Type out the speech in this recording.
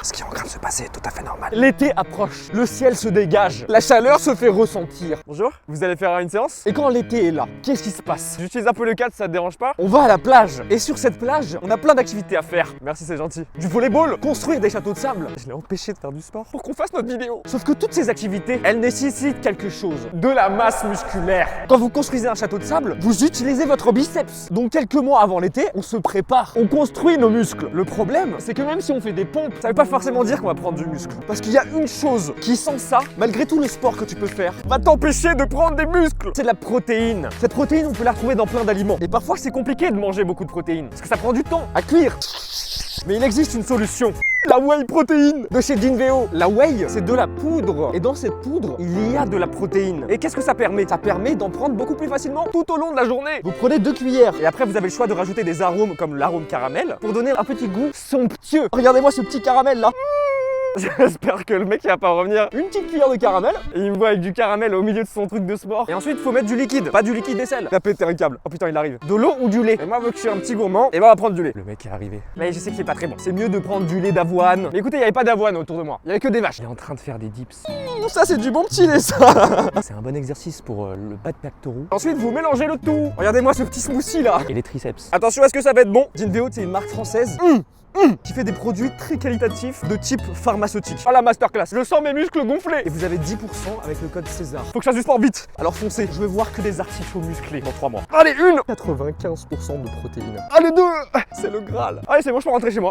Ce qui est en train de se passer est tout à fait normal. L'été approche, le ciel se dégage, la chaleur se fait ressentir. Bonjour, vous allez faire une séance? Et quand l'été est là, qu'est-ce qui se passe? J'utilise un peu le cadre, ça te dérange pas? On va à la plage, et sur cette plage, on a plein d'activités à faire. Merci, c'est gentil. Du volleyball, construire des châteaux de sable, Je l'ai empêché de faire du sport. pour qu'on fasse notre vidéo. Sauf que toutes ces activités, elles nécessitent quelque chose, de la masse musculaire. Quand vous construisez un château de sable, vous utilisez votre biceps. Donc quelques mois avant l'été, on se prépare, on construit nos muscles. Le problème, c'est que même si on fait des pompes, ça veut pas forcément dire qu'on va prendre du muscle. Parce qu'il y a une chose qui, sans ça, malgré tout le sport que tu peux faire, va t'empêcher de prendre des muscles. C'est de la protéine. Cette protéine, on peut la retrouver dans plein d'aliments. Et parfois, c'est compliqué de manger beaucoup de protéines, parce que ça prend du temps à cuire. Mais il existe une solution. La whey protéine de chez Dinveo. La whey, c'est de la poudre. Et dans cette poudre, il y a de la protéine. Et qu'est-ce que ça permet? Ça permet d'en prendre beaucoup plus facilement tout au long de la journée. Vous prenez 2 cuillères. Et après, vous avez le choix de rajouter des arômes comme l'arôme caramel pour donner un petit goût somptueux. Regardez-moi ce petit caramel là. J'espère que le mec il va pas revenir. Une petite cuillère de caramel. Et il me voit avec du caramel au milieu de son truc de sport. Et ensuite, faut mettre du liquide. Pas du liquide vaisselle. Il a pété un câble. Oh putain, il arrive. De l'eau ou du lait. Et moi, vu que je suis un petit gourmand, Et ben on va prendre du lait. le mec est arrivé. Mais je sais que c'est pas très bon. C'est mieux de prendre du lait d'avoine. Mais écoutez, il n'y avait pas d'avoine autour de moi. Il y avait que des vaches. Il est en train de faire des dips. Ça, c'est du bon petit lait, ça. C'est un bon exercice pour le bas de pectoraux Ensuite, vous mélangez le tout. Regardez-moi ce petit smoothie là. et les triceps. Attention, est-ce que ça va être bon? Dinveo, c'est une marque française qui fait des produits très qualitatifs de type pharmaceutique. Ah la masterclass. Je sens mes muscles gonflés. Et vous avez 10% avec le code César. Faut que je fasse du sport vite. Alors foncez, je veux voir que des artichauts musclés dans 3 mois. Allez, une. 95% de protéines. Allez, deux. C'est le Graal. Allez, c'est bon, je peux rentrer chez moi.